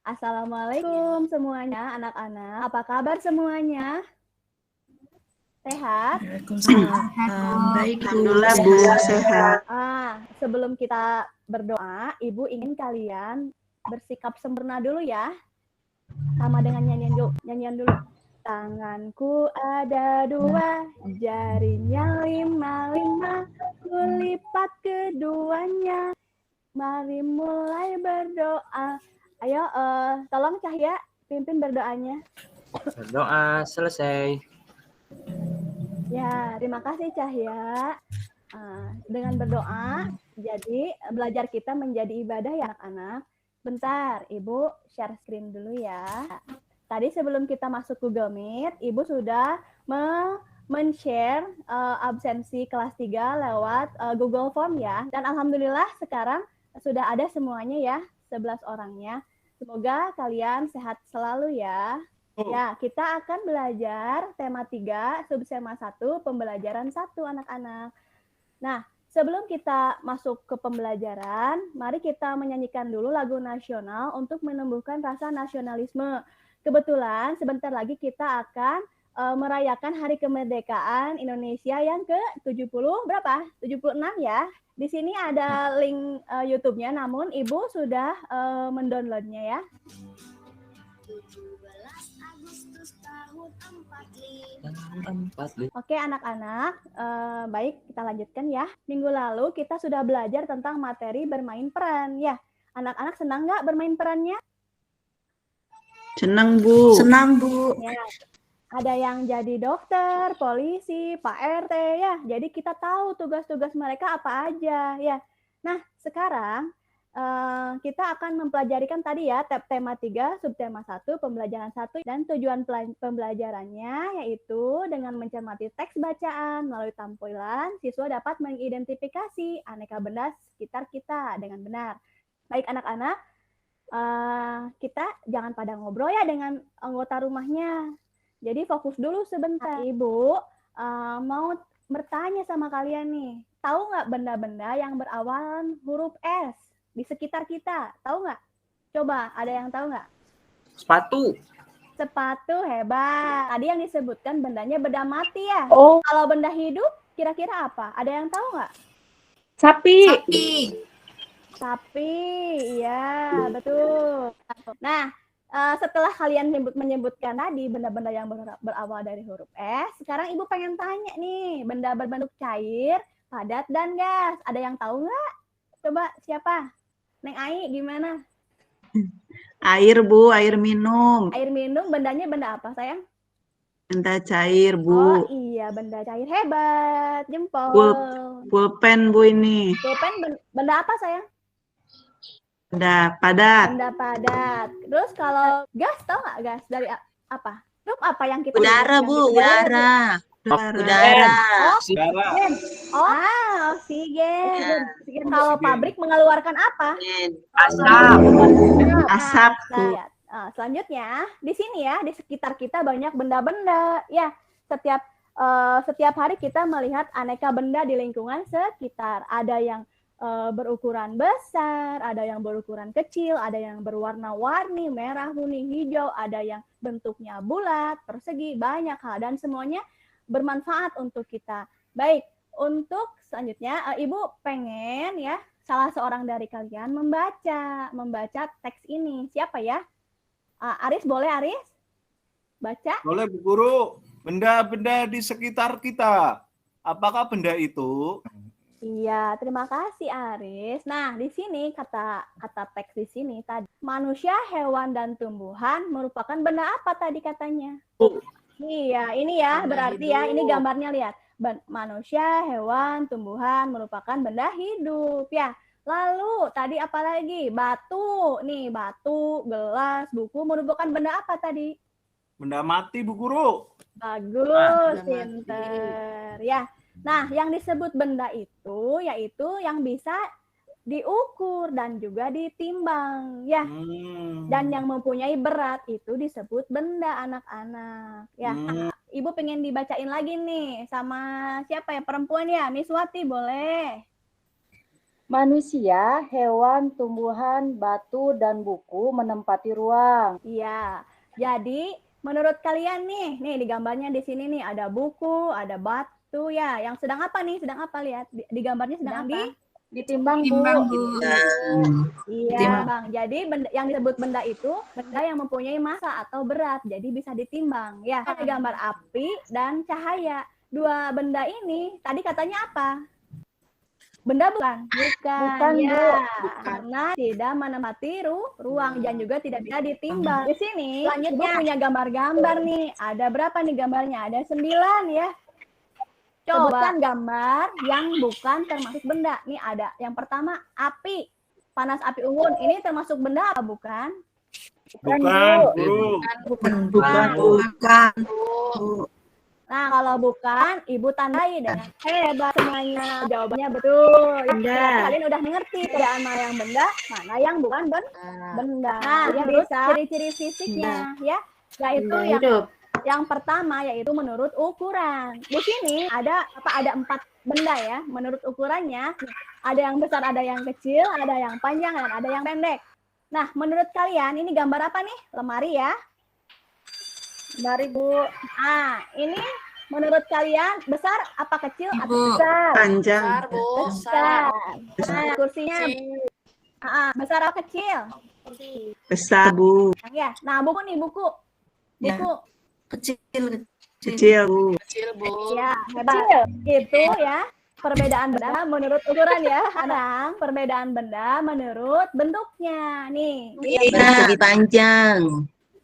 Assalamualaikum semuanya anak-anak. Apa kabar semuanya? Sehat? Waalaikumsalam. Baik, Bu. Alhamdulillah, Bu, sehat. Sebelum kita berdoa, Ibu ingin kalian bersikap sempurna dulu ya. Sama dengan nyanyian dulu. Tanganku ada 2, jarinya 5, kulipat keduanya. Mari mulai berdoa. Ayo, tolong Cahya pimpin berdoanya. Berdoa selesai. Ya, terima kasih Cahya. Dengan berdoa, jadi belajar kita menjadi ibadah ya anak-anak. Bentar, Ibu share screen dulu ya. Tadi sebelum kita masuk Google Meet, Ibu sudah men-share absensi kelas 3 lewat Google Form ya. Dan alhamdulillah sekarang sudah ada semuanya ya, 11 orangnya. Semoga kalian sehat selalu ya. Ya, kita akan belajar tema 3, subtema 1, pembelajaran 1 anak-anak. Nah, sebelum kita masuk ke pembelajaran, mari kita menyanyikan dulu lagu nasional untuk menumbuhkan rasa nasionalisme. Kebetulan sebentar lagi kita akan merayakan Hari Kemerdekaan Indonesia yang ke-70 berapa? 76 ya. Di sini ada link YouTube-nya, namun Ibu sudah mendownloadnya ya. 17 Agustus tahun 45. Oke anak-anak, baik kita lanjutkan ya. Minggu lalu kita sudah belajar tentang materi bermain peran. Ya, anak-anak senang nggak bermain perannya? Senang, Bu. Senang, Bu. Ya, ada yang jadi dokter, polisi, Pak RT ya. Jadi kita tahu tugas-tugas mereka apa aja ya. Nah, sekarang kita akan mempelajarikan tadi ya tema 3, subtema 1, pembelajaran 1 dan tujuan pembelajarannya yaitu dengan mencermati teks bacaan melalui tampilan siswa dapat mengidentifikasi aneka benda sekitar kita dengan benar. Baik anak-anak, kita jangan pada ngobrol ya dengan anggota rumahnya. Jadi fokus dulu sebentar. Ibu mau bertanya sama kalian nih, tahu nggak benda-benda yang berawalan huruf S di sekitar kita? Tahu nggak? Coba, ada yang tahu nggak? Sepatu. Sepatu, hebat. Tadi yang disebutkan bendanya benda mati ya? Oh. Kalau benda hidup, kira-kira apa? Ada yang tahu nggak? Sapi. Sapi, iya, betul. Nah, setelah kalian menyebutkan tadi benda-benda yang berawal dari huruf S, sekarang Ibu pengen tanya nih, benda berbentuk cair, padat, dan gas. Ada yang tahu nggak? Coba siapa? Neng Ai, gimana? Air, Bu, air minum. Air minum, bendanya benda apa, sayang? Benda cair, Bu. Oh iya, benda cair. Hebat, jempol. Pulpen, Bu, ini. Pulpen benda apa, sayang? Benda padat. Benda padat. Terus kalau gas, tahu nggak gas? Dari apa? Huruf apa yang kita... Udara, Bu, udara. Udara. Oksigen. Oksigen. Kalau pabrik mengeluarkan apa? Asap, Bu. Selanjutnya, di sini ya, di sekitar kita banyak benda-benda. Ya, setiap hari kita melihat aneka benda di lingkungan sekitar. Ada yang berukuran besar, ada yang berukuran kecil, ada yang berwarna-warni, merah, kuning, hijau, ada yang bentuknya bulat, persegi, banyak hal. Dan semuanya bermanfaat untuk kita. Baik, untuk selanjutnya, Ibu pengen ya, salah seorang dari kalian membaca teks ini. Siapa ya? Aris, boleh Aris? Baca? Boleh, Bu Guru. Benda-benda di sekitar kita. Apakah benda itu? Iya, terima kasih Aris. Nah, di sini kata teks di sini tadi, manusia, hewan, dan tumbuhan merupakan benda apa tadi katanya? Iya, ini ya, berarti ya, ini gambarnya lihat. Manusia, hewan, tumbuhan merupakan benda hidup ya. Lalu tadi apa lagi? Batu. Nih, batu, gelas, buku merupakan benda apa tadi? Benda mati, Bu Guru. Bagus, pinter. Ya. Nah, yang disebut benda itu yaitu yang bisa diukur dan juga ditimbang ya. Dan yang mempunyai berat itu disebut benda anak-anak. Ya. Ibu pengen dibacain lagi nih sama siapa ya? Perempuan ya? Miss Wati boleh. Manusia, hewan, tumbuhan, batu, dan buku menempati ruang. Iya. Jadi menurut kalian nih di gambarnya di sini nih ada buku, ada batu ya. Yang sedang apa nih? Sedang apa lihat? Di gambarnya sedang apa? Ditimbang, Bu. Timbang, Bu. Iya, Bang. Jadi yang disebut benda itu benda yang mempunyai massa atau berat. Jadi bisa ditimbang. Ya, ada gambar api dan cahaya. Dua benda ini tadi katanya apa? Benda bukan? Bukan, ya. Bu. Karena tidak menempati ruang dan juga tidak bisa ditimbang. Di sini selanjutnya punya gambar-gambar nih. Ada berapa nih gambarnya? Ada 9 ya. Coba gambar yang bukan termasuk benda. Nih ada. Yang pertama api. Panas api unggun. Ini termasuk benda apa bukan? Bukan, Bu. Bukan, Bu. Nah, kalau bukan, Ibu tandai dengan hebat semuanya. Jawabannya betul. Ya, kalian udah mengerti perbedaan mana yang benda, mana yang bukan benda. Nah, yang bisa ciri-ciri fisiknya ya, yaitu yang pertama yaitu menurut ukuran. Di sini ada 4 benda ya, menurut ukurannya. Ada yang besar, ada yang kecil, ada yang panjang, dan ada yang pendek. Nah, menurut kalian ini gambar apa nih? Lemari ya. Lemari, Bu. Nah, ini menurut kalian besar apa kecil atau besar? Panjang. Besar. Nah, kursinya besar apa kecil? Besar, Bu. Ya. Nah, buku nih, buku. Buku. Kecil, Bu. Ya, hebat. Itu ya. Perbedaan benda menurut ukuran ya. Sekarang perbedaan benda menurut bentuknya. Nih. Persegi panjang.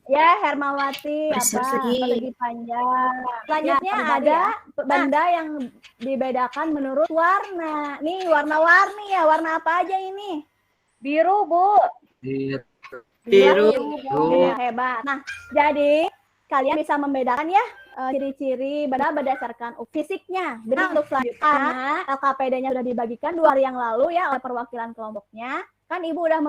Ya, Hermawati persegi panjang. Selanjutnya ada benda yang dibedakan menurut warna. Nih, warna-warni ya. Warna apa aja ini? Biru, Bu. Biru. Ya, hebat. Nah, jadi kalian bisa membedakan ya ciri-ciri benda berdasarkan fisiknya. Jadi untuk selanjutnya LKPD-nya sudah dibagikan 2 hari yang lalu ya oleh perwakilan kelompoknya. Kan Ibu udah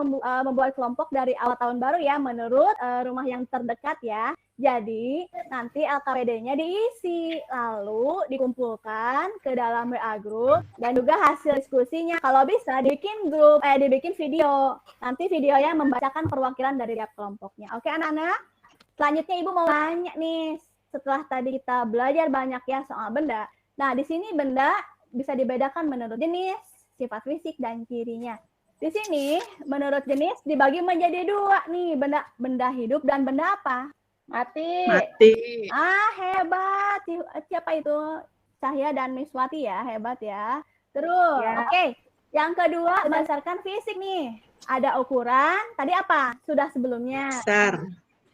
membuat kelompok dari awal tahun baru ya menurut rumah yang terdekat ya. Jadi nanti LKPD-nya diisi lalu dikumpulkan ke dalam WA group dan juga hasil diskusinya kalau bisa dibikin video. Nanti videonya membacakan perwakilan dari tiap kelompoknya. Oke anak-anak? Selanjutnya Ibu mau tanya nih, setelah tadi kita belajar banyak ya soal benda. Nah, di sini benda bisa dibedakan menurut jenis, sifat fisik, dan cirinya. Di sini menurut jenis dibagi menjadi 2 nih, benda hidup dan benda apa? Mati. Hebat. Siapa itu? Cahya dan Miswati ya, hebat ya. Terus, oke. Yang kedua berdasarkan fisik nih. Ada ukuran, tadi apa? Sudah sebelumnya. Besar.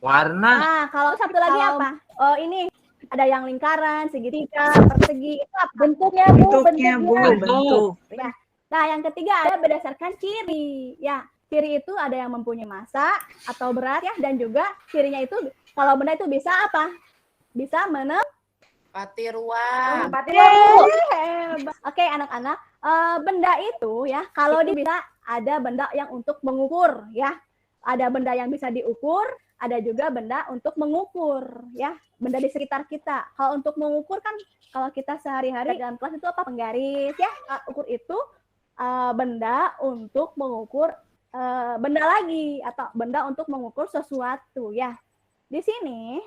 Warna. Nah, kalau satu lagi apa? Oh, ini ada yang lingkaran, segitiga, persegi. Itu apa? Bentuknya, Bu. Bentuknya, Bu. Bentuk. Ya. Nah, yang ketiga ada berdasarkan ciri. Ya, ciri itu ada yang mempunyai massa atau berat ya, dan juga cirinya itu kalau benda itu bisa apa? Bisa Pati ruang. Oke, anak-anak, benda itu ya kalau bisa ada benda yang untuk mengukur ya. Ada benda yang bisa diukur, ada juga benda untuk mengukur ya, benda di sekitar kita. Kalau untuk mengukur kan kalau kita sehari-hari dalam kelas itu apa? Penggaris ya. Ukur itu benda untuk mengukur benda lagi atau benda untuk mengukur sesuatu ya. Di sini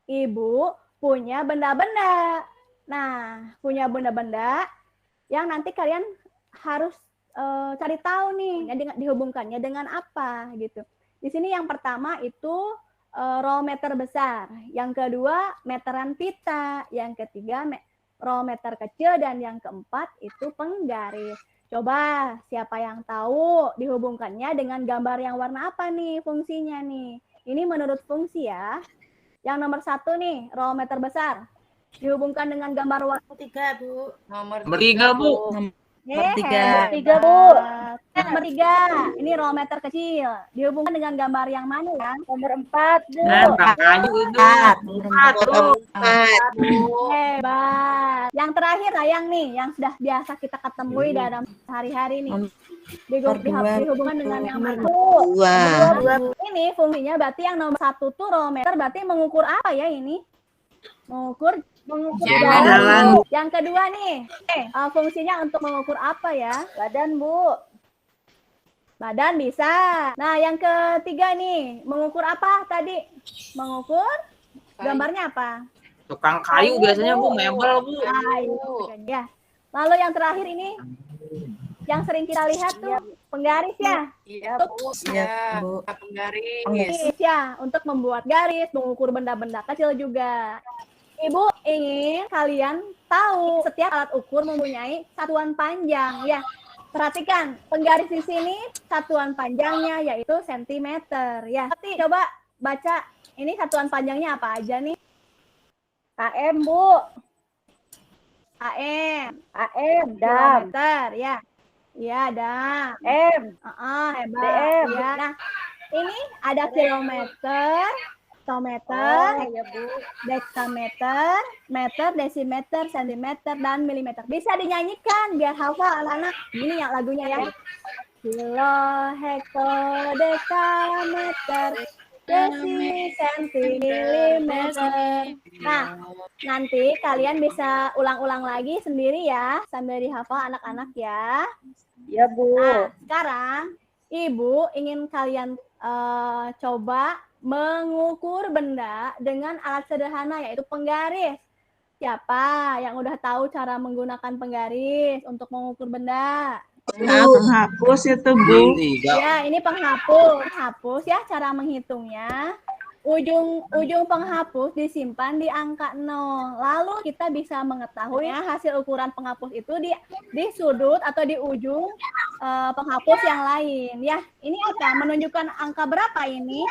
Ibu punya benda-benda. Nah, punya benda-benda yang nanti kalian harus cari tahu nih dihubungkannya dengan apa gitu. Di sini yang pertama itu rollmeter besar, yang kedua meteran pita, yang ketiga rollmeter kecil, dan yang keempat itu penggaris. Coba siapa yang tahu dihubungkannya dengan gambar yang warna apa nih fungsinya nih? Ini menurut fungsi ya. Yang nomor 1 nih, rollmeter besar. Dihubungkan dengan gambar warna 3, Bu. Nomor 3, Bu. Nomor 3. Bu. Nomor 3, ini rollmeter kecil. Dihubungkan dengan gambar yang mana ya? Nomor 4, Bu. Hebat. Yang terakhir sayang nih, yang sudah biasa kita ketemui dalam sehari-hari nih. Dihubungkan dengan yang mana? 2. Ini fungsinya berarti yang nomor 1 tuh rollmeter berarti mengukur apa ya ini? Mengukur Mengukur Jalan. Jalan. Yang kedua nih, fungsinya untuk mengukur apa ya? badan, Bu. Badan bisa. Nah, yang ketiga nih, mengukur apa tadi? Mengukur gambarnya apa? Tukang kayu biasanya Bu, mebel Bu. Kayu. Ya. Lalu yang terakhir ini, yang sering kita lihat tuh penggaris ya. Iya, Bu. Iya, Ya. Bu. Penggaris. Garis ya, untuk membuat garis, mengukur benda-benda kecil juga. Ibu ingin kalian tahu setiap alat ukur mempunyai satuan panjang ya. Perhatikan, penggaris di sini satuan panjangnya yaitu sentimeter ya. Tapi coba baca ini satuan panjangnya apa aja nih? AM, Bu. AM, AM, dam. kilometer ya. Iya, dam. M. Hebat. DM. Ya. Nah, ini ada kilometer, tometer, Ya, Bu. dekameter, meter, desimeter, sentimeter, dan milimeter. Bisa dinyanyikan biar hafal anak-anak. Ini yang lagunya ya. Kilo, hekto, dekameter, desi, senti, milimeter. Nah, nanti kalian bisa ulang-ulang lagi sendiri ya, sambil dihafal anak-anak ya. Ya, Bu. Nah, sekarang Ibu ingin kalian coba mengukur benda dengan alat sederhana yaitu penggaris. Siapa yang udah tahu cara menggunakan penggaris untuk mengukur benda? Penghapus itu, Bu. Ini enggak. Ya, ini penghapus. Hapus ya cara menghitungnya. Ujung penghapus disimpan di angka 0. Lalu kita bisa mengetahui ya, hasil ukuran penghapus itu di sudut atau di ujung penghapus yang lain. Ya, ini apa? Menunjukkan angka berapa ini?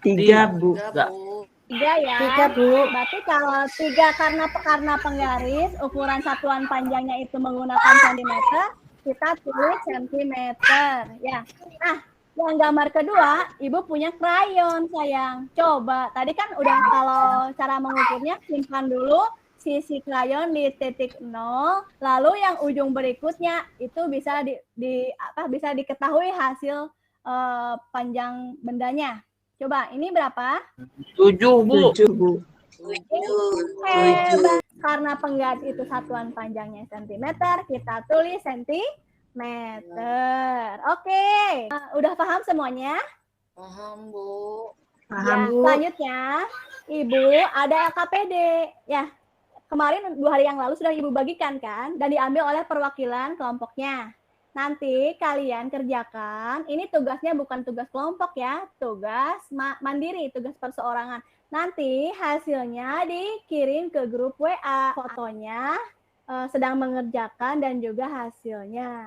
3, Bu. Tiga, Bu. 3 ya. 3, Bu. Berarti kalau 3 karena penggaris, ukuran satuan panjangnya itu menggunakan sentimeter, kita tulis sentimeter. Ya. Nah, yang gambar kedua, Ibu punya krayon, sayang. Coba, tadi kan udah kalau cara mengukurnya, simpan dulu sisi krayon di titik 0, lalu yang ujung berikutnya itu bisa bisa diketahui hasil panjang bendanya. Coba, ini berapa? 7 Bu. 7, Bu. Hebat. Karena penggaris itu satuan panjangnya sentimeter, kita tulis sentimeter. Oke. Udah paham semuanya? Paham, Bu. Paham, Ya, Bu. selanjutnya, Ibu ada LKPD. Ya, kemarin 2 hari yang lalu sudah Ibu bagikan kan? Dan diambil oleh perwakilan kelompoknya. Nanti kalian kerjakan, ini tugasnya bukan tugas kelompok ya, tugas mandiri, tugas perseorangan. Nanti hasilnya dikirim ke grup WA, fotonya sedang mengerjakan dan juga hasilnya.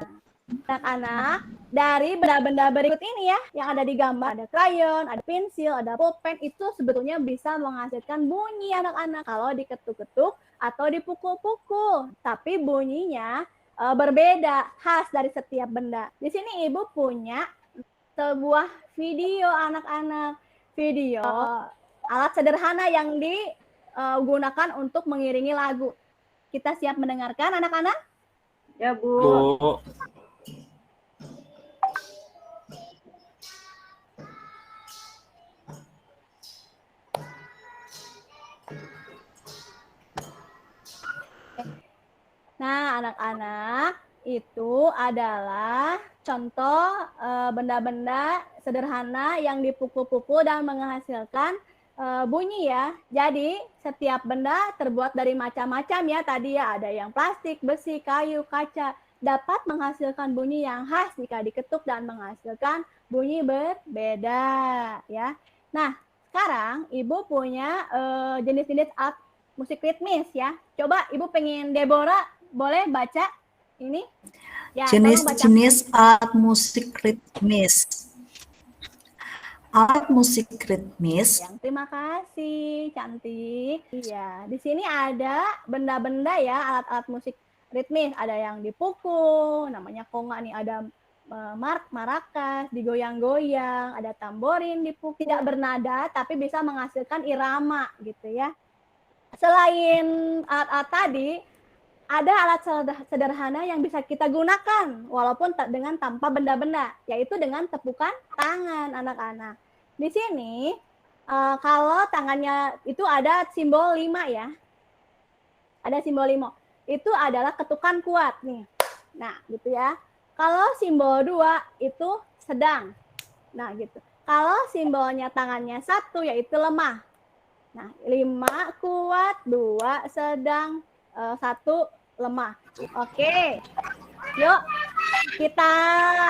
Anak-anak, dari benda-benda berikut ini ya, yang ada di gambar, ada krayon, ada pensil, ada pulpen, itu sebetulnya bisa menghasilkan bunyi anak-anak kalau diketuk-ketuk atau dipukul-pukul. Tapi bunyinya berbeda, khas dari setiap benda. Di sini Ibu punya sebuah video anak-anak, video alat sederhana yang digunakan untuk mengiringi lagu. Kita siap mendengarkan anak-anak? Ya, Bu. Bu. Nah, anak-anak, itu adalah contoh benda-benda sederhana yang dipukul-pukul dan menghasilkan bunyi ya. Jadi, setiap benda terbuat dari macam-macam ya. Tadi ya, ada yang plastik, besi, kayu, kaca. Dapat menghasilkan bunyi yang khas jika diketuk dan menghasilkan bunyi berbeda ya. Nah, sekarang Ibu punya jenis-jenis alat musik ritmis ya. Coba Ibu pengen Deborah boleh baca ini? Ya, tolong baca. Jenis-jenis alat musik ritmis. Alat musik ritmis Terima kasih, cantik. Iya, di sini ada benda-benda ya, alat-alat musik ritmis. Ada yang dipukul, namanya konga nih. Ada marakas, digoyang-goyang. Ada tamborin dipukul. Tidak bernada, tapi bisa menghasilkan irama gitu ya. Selain alat-alat tadi, ada alat sederhana yang bisa kita gunakan walaupun dengan tanpa benda-benda, yaitu dengan tepukan tangan anak-anak. Di sini kalau tangannya itu ada simbol 5 ya. Ada simbol 5. Itu adalah ketukan kuat nih. Nah, gitu ya. Kalau simbol 2 itu sedang. Nah, gitu. Kalau simbolnya tangannya 1 yaitu lemah. Nah, 5 kuat, 2 sedang, 1 lemah. Oke. Yuk, kita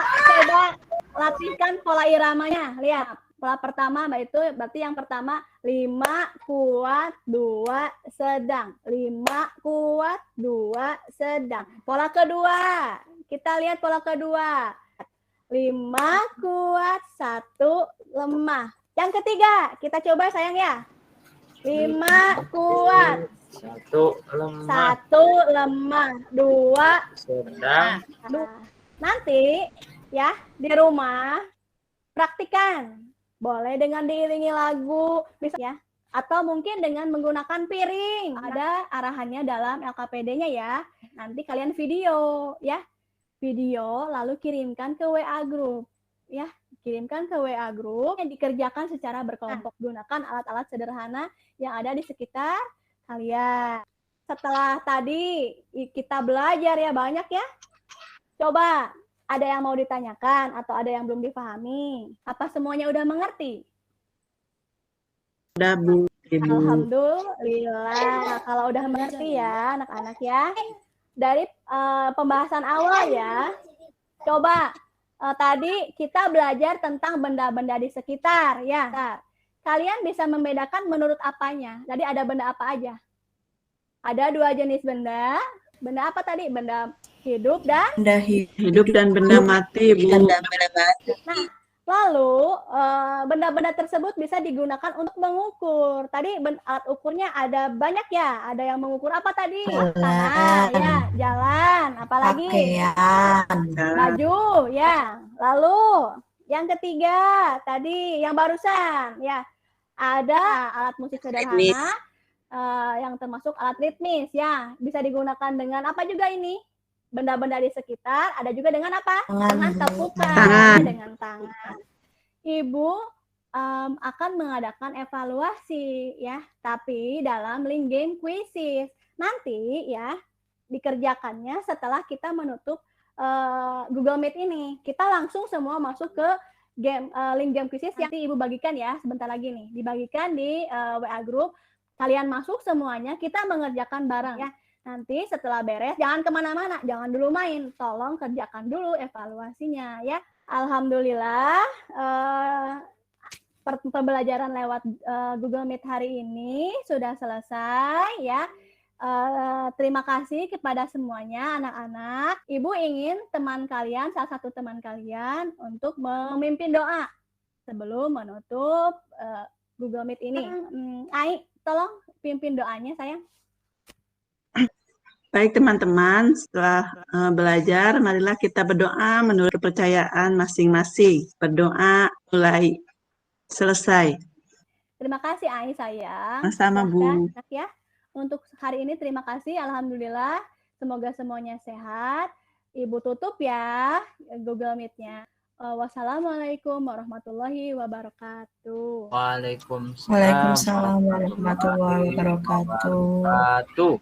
coba latihkan pola iramanya. Lihat, pola pertama itu berarti yang pertama 5 kuat, 2 sedang. 5 kuat, 2 sedang. Pola kedua, kita lihat pola kedua. 5 kuat, 1 lemah. Yang ketiga, kita coba sayang ya. 5 kuat, 1 lemah, 1 lemah, 2 sedang. Nanti ya di rumah praktikan. Boleh dengan diiringi lagu, bisa ya. Atau mungkin dengan menggunakan piring. Ada arahannya dalam LKPD-nya ya. Nanti kalian video ya. Video lalu kirimkan ke WA group ya. Kirimkan ke WA group yang dikerjakan secara berkelompok. Gunakan alat-alat sederhana yang ada di sekitar kalian. Setelah tadi kita belajar ya banyak ya. Coba ada yang mau ditanyakan atau ada yang belum dipahami? Apa semuanya udah mengerti? Udah, Bu. Ibu. Alhamdulillah. Kalau udah mengerti ya anak-anak ya. Dari pembahasan awal ya. Coba tadi kita belajar tentang benda-benda di sekitar ya. Kalian bisa membedakan menurut apanya. Jadi ada benda apa aja? Ada 2 jenis benda. Benda apa tadi? Benda hidup dan Benda Hidup dan benda mati, Bu. benda mati. lalu benda-benda tersebut bisa digunakan untuk mengukur. Tadi alat ukurnya ada banyak ya. Ada yang mengukur apa tadi? Tanah, ya, jalan, apalagi Pakaian. baju, ya. Lalu yang ketiga tadi yang barusan ya ada alat musik sederhana yang termasuk alat ritmis ya. Bisa digunakan dengan apa juga ini? Benda-benda di sekitar, ada juga dengan apa? Dengan tepukan, Tangan. dengan tangan. Ibu akan mengadakan evaluasi ya, tapi dalam link game quizzes. Nanti ya dikerjakannya setelah kita menutup Google Meet ini. Kita langsung semua masuk ke game link game quizzes yang nanti Ibu bagikan ya sebentar lagi nih. Dibagikan di WA group. Kalian masuk semuanya, kita mengerjakan bareng ya. Nanti setelah beres, jangan kemana-mana, jangan dulu main. Tolong kerjakan dulu evaluasinya ya. Alhamdulillah, pembelajaran lewat Google Meet hari ini sudah selesai ya. Terima kasih kepada semuanya anak-anak. Ibu ingin teman kalian, salah satu teman kalian untuk memimpin doa sebelum menutup Google Meet ini. Ai, tolong pimpin doanya sayang. Baik teman-teman, setelah belajar, marilah kita berdoa menurut kepercayaan masing-masing. Berdoa mulai selesai. Terima kasih Ai sayang. Sama-sama, Bu. Silahkan, ya. Untuk hari ini terima kasih. Alhamdulillah. Semoga semuanya sehat. Ibu tutup ya Google Meet-nya. Wassalamualaikum warahmatullahi wabarakatuh. Waalaikumsalam Waalaikumsalam warahmatullahi wabarakatuh. wabarakatuh.